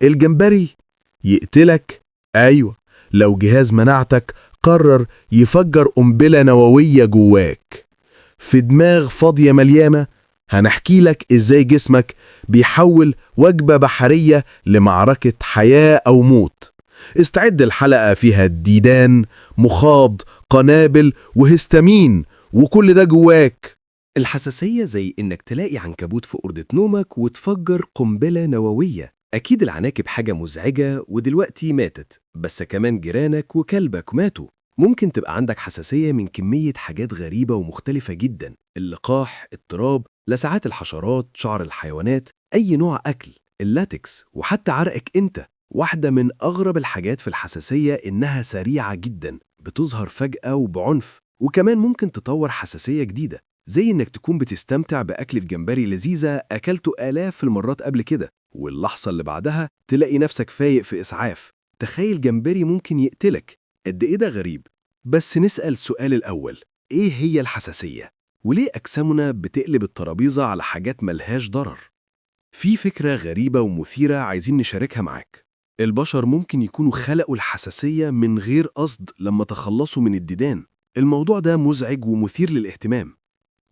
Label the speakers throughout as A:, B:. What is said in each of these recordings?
A: الجمبري يقتلك، أيوة، لو جهاز مناعتك قرر يفجر قنبلة نووية جواك. في دماغ فاضية مليانة هنحكي لك إزاي جسمك بيحول وجبة بحرية لمعركة حياة أو موت. استعد، الحلقة فيها الديدان، مخاض، قنابل وهستامين، وكل ده جواك.
B: الحساسية زي إنك تلاقي عنكبوت في أوضة نومك وتفجر قنبلة نووية. أكيد العناكب حاجة مزعجة ودلوقتي ماتت، بس كمان جيرانك وكلبك ماتوا. ممكن تبقى عندك حساسية من كمية حاجات غريبة ومختلفة جدا: اللقاح، التراب، لسعات الحشرات، شعر الحيوانات، أي نوع أكل، اللاتكس، وحتى عرقك أنت. واحدة من أغرب الحاجات في الحساسية إنها سريعة جدا، بتظهر فجأة وبعنف، وكمان ممكن تطور حساسية جديدة، زي إنك تكون بتستمتع بأكلة جمبري لذيذة أكلته آلاف المرات قبل كده، واللحظة اللي بعدها تلاقي نفسك فايق في إسعاف. تخيل جمبري ممكن يقتلك، قد إيه ده غريب. بس نسأل سؤال الأول: إيه هي الحساسية؟ وليه أجسامنا بتقلب الترابيزة على حاجات ملهاش ضرر؟ في فكرة غريبة ومثيرة عايزين نشاركها معاك. البشر ممكن يكونوا خلقوا الحساسية من غير قصد لما تخلصوا من الديدان. الموضوع ده مزعج ومثير للاهتمام.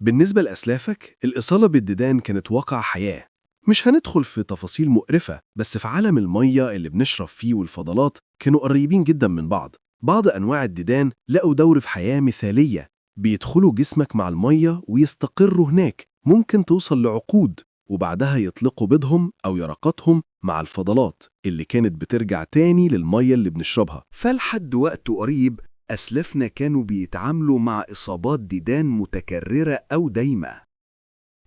B: بالنسبة لأسلافك، الإصابة بالديدان كانت واقع حياة. مش هندخل في تفاصيل مقرفة، بس في عالم المية اللي بنشرب فيه والفضلات كانوا قريبين جدا من بعض. بعض أنواع الديدان لقوا دور في حياة مثالية، بيدخلوا جسمك مع المية ويستقروا هناك، ممكن توصل لعقود، وبعدها يطلقوا بيضهم أو يرقاتهم مع الفضلات اللي كانت بترجع تاني للمية اللي بنشربها.
C: فلحد وقت قريب أسلافنا كانوا بيتعاملوا مع إصابات ديدان متكررة أو دايمة،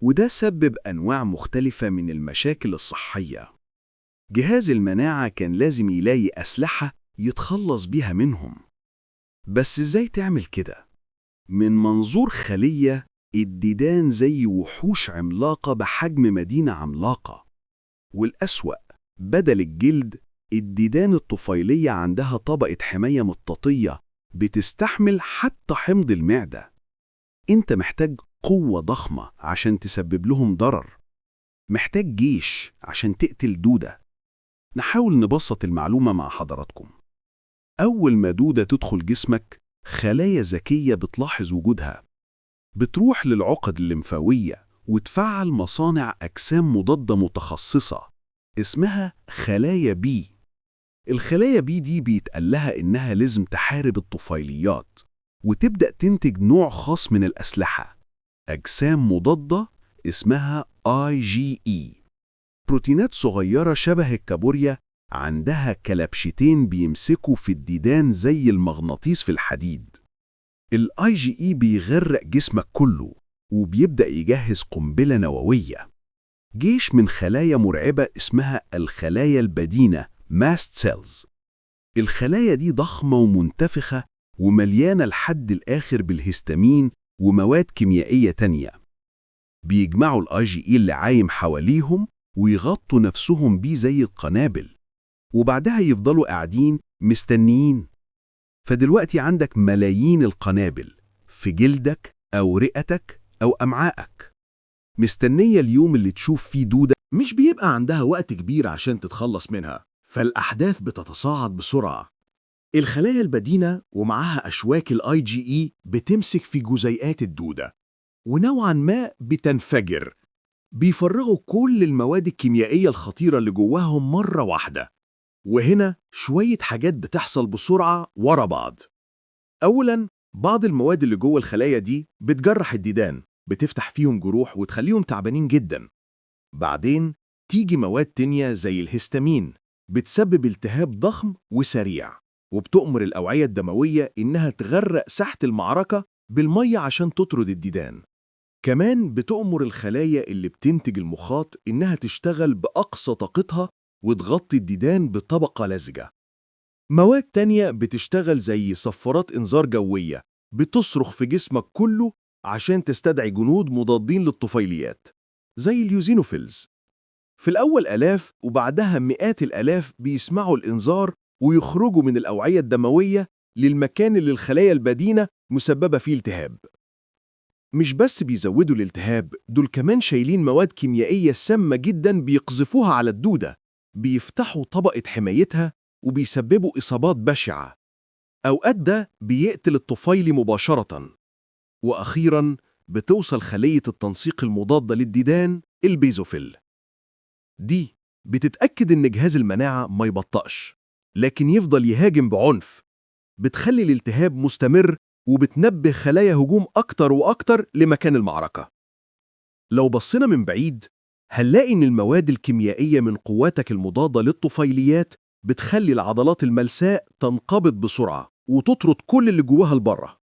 C: وده سبب أنواع مختلفة من المشاكل الصحية. جهاز المناعة كان لازم يلاقي أسلحة يتخلص بيها منهم. بس إزاي تعمل كده؟ من منظور خلية، الديدان زي وحوش عملاقة بحجم مدينة عملاقة. والأسوأ، بدل الجلد، الديدان الطفيلية عندها طبقة حماية مطاطية بتستحمل حتى حمض المعدة. انت محتاج قوة ضخمة عشان تسبب لهم ضرر، محتاج جيش عشان تقتل دودة. نحاول نبسط المعلومة مع حضراتكم. أول ما دودة تدخل جسمك، خلايا ذكية بتلاحظ وجودها، بتروح للعقد الليمفاوية وتفعل مصانع أجسام مضادة متخصصة اسمها خلايا بي. الخلايا بي دي بيتقال لها إنها لازم تحارب الطفيليات، وتبدأ تنتج نوع خاص من الأسلحة، أجسام مضادة اسمها IgE. بروتينات صغيرة شبه الكابوريا، عندها كلبشتين بيمسكوا في الديدان زي المغناطيس في الحديد. IgE بيغرق جسمك كله، وبيبدأ يجهز قنبلة نووية. جيش من خلايا مرعبة اسمها الخلايا البدينة mast cells. الخلايا دي ضخمة ومنتفخة ومليانة لحد الآخر بالهستامين ومواد كيميائية تانية. بيجمعوا IgE اللي عايم حواليهم ويغطوا نفسهم بيه زي القنابل، وبعدها يفضلوا قاعدين مستنيين. فدلوقتي عندك ملايين القنابل في جلدك أو رئتك أو أمعائك، مستنية اليوم اللي تشوف فيه دودة.
D: مش بيبقى عندها وقت كبير عشان تتخلص منها، فالأحداث بتتصاعد بسرعة. الخلايا البدينة ومعها أشواك IgE بتمسك في جزيئات الدودة، ونوعاً ما بتنفجر. بيفرغوا كل المواد الكيميائية الخطيرة اللي جواهم مرة واحدة. وهنا شوية حاجات بتحصل بسرعة ورا بعض. أولاً، بعض المواد اللي جوه الخلايا دي بتجرح الديدان، بتفتح فيهم جروح وتخليهم تعبانين جداً. بعدين تيجي مواد تانية زي الهستامين، بتسبب التهاب ضخم وسريع، وبتؤمر الأوعية الدموية إنها تغرق ساحة المعركة بالمية عشان تطرد الديدان. كمان بتؤمر الخلايا اللي بتنتج المخاط إنها تشتغل بأقصى طاقتها وتغطي الديدان بطبقة لزجة. مواد تانية بتشتغل زي صفارات إنذار جوية، بتصرخ في جسمك كله عشان تستدعي جنود مضادين للطفيليات زي اليوزينوفيلز. في الأول آلاف وبعدها مئات الآلاف بيسمعوا الإنذار ويخرجوا من الأوعية الدموية للمكان اللي الخلايا البدينة مسببة فيه التهاب. مش بس بيزودوا الالتهاب، دول كمان شايلين مواد كيميائية سامة جدا بيقذفوها على الدودة. بيفتحوا طبقة حمايتها وبيسببوا إصابات بشعة. أوقات ده بيقتل الطفيلي مباشرة. وأخيراً بتوصل خلية التنسيق المضادة للديدان البيزوفيل. دي بتتأكد إن جهاز المناعة ما يبطأش، لكن يفضل يهاجم بعنف. بتخلي الالتهاب مستمر وبتنبه خلايا هجوم أكتر وأكتر لمكان المعركة. لو بصينا من بعيد هنلاقي إن المواد الكيميائية من قواتك المضادة للطفيليات بتخلي العضلات الملساء تنقبض بسرعة وتطرد كل اللي جواها لبره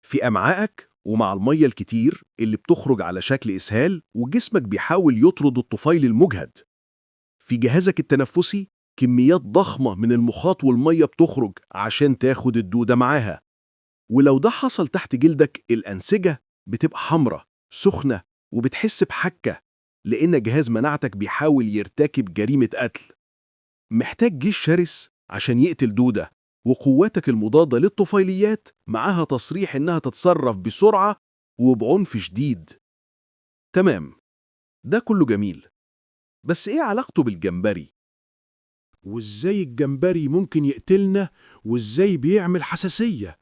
D: في أمعائك، ومع المية الكتير اللي بتخرج على شكل إسهال وجسمك بيحاول يطرد الطفيل المجهد. في جهازك التنفسي كميات ضخمة من المخاط والمية بتخرج عشان تاخد الدودة معاها. ولو ده حصل تحت جلدك الأنسجة بتبقى حمرة سخنة وبتحس بحكة، لأن جهاز مناعتك بيحاول يرتكب جريمة قتل. محتاج جيش شرس عشان يقتل دودة، وقواتك المضادة للطفيليات معاها تصريح إنها تتصرف بسرعة وبعنف شديد. تمام، ده كله جميل، بس إيه علاقته بالجمبري؟
E: وإزاي الجمبري ممكن يقتلنا وإزاي بيعمل حساسية؟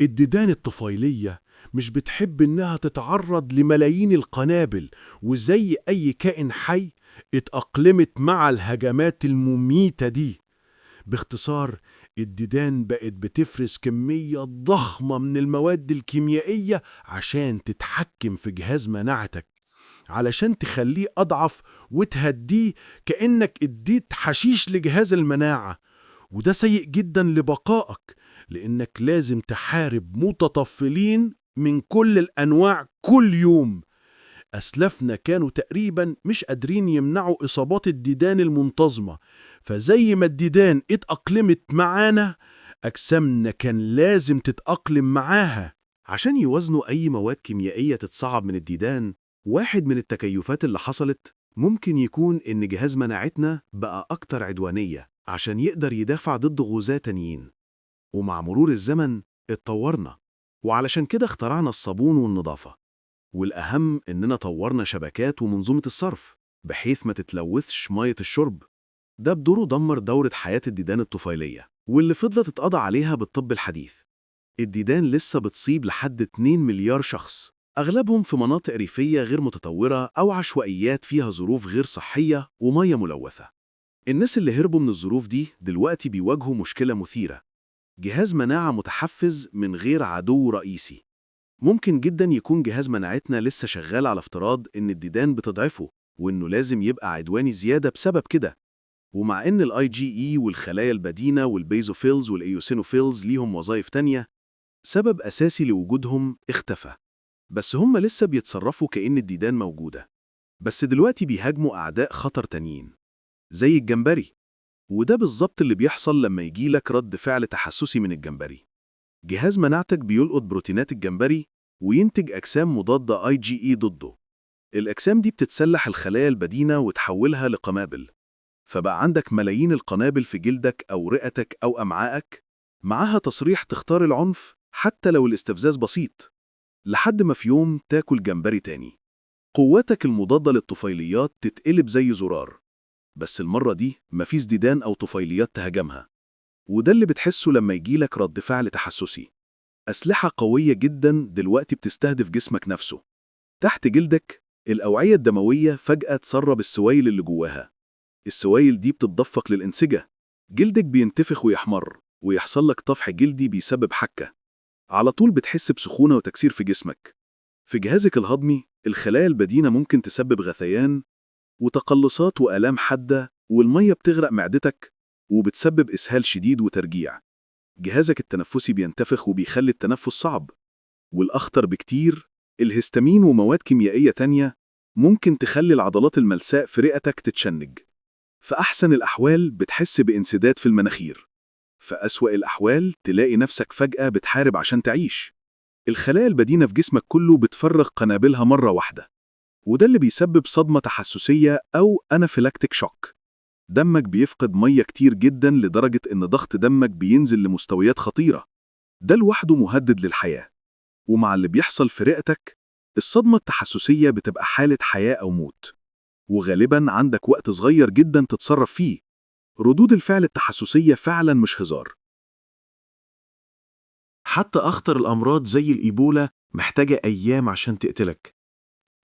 E: الديدان الطفيلية مش بتحب إنها تتعرض لملايين القنابل، وزي أي كائن حي اتأقلمت مع الهجمات المميتة دي. باختصار، الديدان بقت بتفرز كمية ضخمة من المواد الكيميائية عشان تتحكم في جهاز مناعتك، علشان تخليه أضعف وتهديه كأنك اديت حشيش لجهاز المناعة. وده سيء جدا لبقائك، لأنك لازم تحارب متطفلين من كل الأنواع كل يوم. أسلافنا كانوا تقريبا مش قادرين يمنعوا إصابات الديدان المنتظمة، فزي ما الديدان اتأقلمت معانا، أجسامنا كان لازم تتأقلم معاها.
D: عشان يوازنوا أي مواد كيميائية تتصعب من الديدان، واحد من التكيفات اللي حصلت ممكن يكون إن جهاز مناعتنا بقى أكتر عدوانية عشان يقدر يدافع ضد غزاة تانيين. ومع مرور الزمن اتطورنا، وعلشان كده اخترعنا الصابون والنظافة. والأهم إننا طورنا شبكات ومنظومة الصرف بحيث ما تتلوثش مية الشرب. ده بدوره دمر دورة حياة الديدان الطفيلية، واللي فضلت تتقضى عليها بالطب الحديث. الديدان لسه بتصيب لحد 2 مليار شخص، أغلبهم في مناطق ريفية غير متطورة أو عشوائيات فيها ظروف غير صحية ومية ملوثة. الناس اللي هربوا من الظروف دي دلوقتي بيواجهوا مشكلة مثيرة: جهاز مناعة متحفز من غير عدو رئيسي. ممكن جدا يكون جهاز مناعتنا لسه شغال على افتراض إن الديدان بتضعفه وإنه لازم يبقى عدواني زيادة بسبب كده. ومع إن IgE والخلايا البدينة والبيزوفيلز والإيوسينوفيلز ليهم وظائف تانية، سبب أساسي لوجودهم اختفى. بس هم لسه بيتصرفوا كأن الديدان موجودة، بس دلوقتي بيهاجموا أعداء خطر تانيين زي الجمبري. وده بالظبط اللي بيحصل لما يجيلك رد فعل تحسسي من الجمبري. جهاز مناعتك بيلقط بروتينات الجمبري وينتج أجسام مضادة IgE ضده. الأجسام دي بتتسلح الخلايا البدينة وتحولها لقنابل، فبقى عندك ملايين القنابل في جلدك أو رئتك أو أمعائك، معاها تصريح تختار العنف حتى لو الاستفزاز بسيط، لحد ما في يوم تاكل جمبري تاني. قواتك المضادة للطفيليات تتقلب زي زرار، بس المرة دي مفيش ديدان أو طفيليات تهاجمها. وده اللي بتحسه لما يجيلك رد فعل تحسسي. أسلحة قوية جدا دلوقتي بتستهدف جسمك نفسه. تحت جلدك الأوعية الدموية فجأة تسرب السوائل اللي جواها. السوائل دي بتتدفق للأنسجة، جلدك بينتفخ ويحمر ويحصل لك طفح جلدي بيسبب حكة. على طول بتحس بسخونة وتكسير في جسمك. في جهازك الهضمي الخلايا البدينة ممكن تسبب غثيان وتقلصات وآلام حادة، والمية بتغرق معدتك وبتسبب إسهال شديد وترجيع. جهازك التنفسي بينتفخ وبيخلي التنفس صعب. والأخطر بكتير، الهستامين ومواد كيميائية تانية ممكن تخلي العضلات الملساء في رئتك تتشنج. في أحسن الأحوال بتحس بانسداد في المناخير. في أسوأ الأحوال تلاقي نفسك فجأة بتحارب عشان تعيش. الخلايا البدينة في جسمك كله بتفرغ قنابلها مرة واحدة، وده اللي بيسبب صدمة تحسسية أو أنافيلاكتيك شوك. دمك بيفقد مية كتير جدا لدرجة إن ضغط دمك بينزل لمستويات خطيرة. ده لوحده مهدد للحياة. ومع اللي بيحصل في رئتك، الصدمة التحسسية بتبقى حالة حياة أو موت.
C: وغالبا عندك وقت صغير جدا تتصرف فيه. ردود الفعل التحسسية فعلا مش هزار.
D: حتى أخطر الأمراض زي الإيبولا محتاجة أيام عشان تقتلك،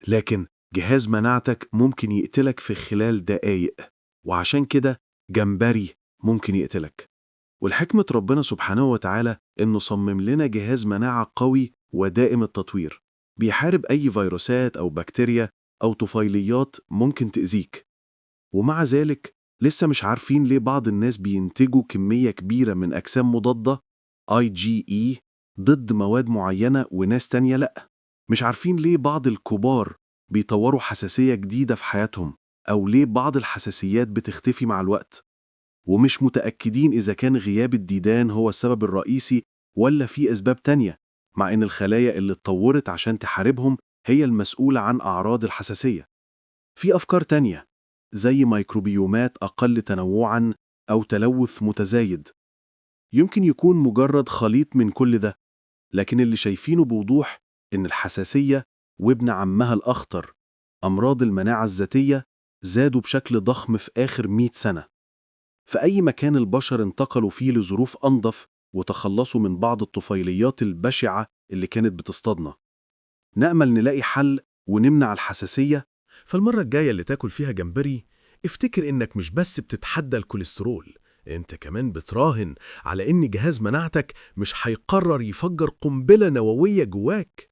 D: لكن جهاز مناعتك ممكن يقتلك في خلال دقايق، وعشان كده جمبري ممكن يقتلك. والحكمة ربنا سبحانه وتعالى إنه صمم لنا جهاز مناعة قوي ودائم التطوير، بيحارب أي فيروسات أو بكتيريا أو طفيليات ممكن تأذيك. ومع ذلك لسه مش عارفين ليه بعض الناس بينتجوا كمية كبيرة من أجسام مضادة IgE ضد مواد معينة وناس تانية لأ. مش عارفين ليه بعض الكبار بيطوروا حساسية جديدة في حياتهم، أو ليه بعض الحساسيات بتختفي مع الوقت. ومش متأكدين إذا كان غياب الديدان هو السبب الرئيسي ولا في أسباب تانية، مع إن الخلايا اللي اتطورت عشان تحاربهم هي المسؤولة عن أعراض الحساسية. في أفكار تانية زي ميكروبيومات أقل تنوعاً أو تلوث متزايد، يمكن يكون مجرد خليط من كل ده. لكن اللي شايفينه بوضوح إن الحساسية وابن عمها الأخطر أمراض المناعة الذاتية زادوا بشكل ضخم في آخر 100 سنة. في أي مكان البشر انتقلوا فيه لظروف أنظف وتخلصوا من بعض الطفيليات البشعة اللي كانت بتصطادنا. نأمل نلاقي حل ونمنع الحساسية.
A: فالمرة الجاية اللي تاكل فيها جمبري افتكر إنك مش بس بتتحدى الكوليسترول، انت كمان بتراهن على إن جهاز مناعتك مش هيقرر يفجر قنبلة نووية جواك.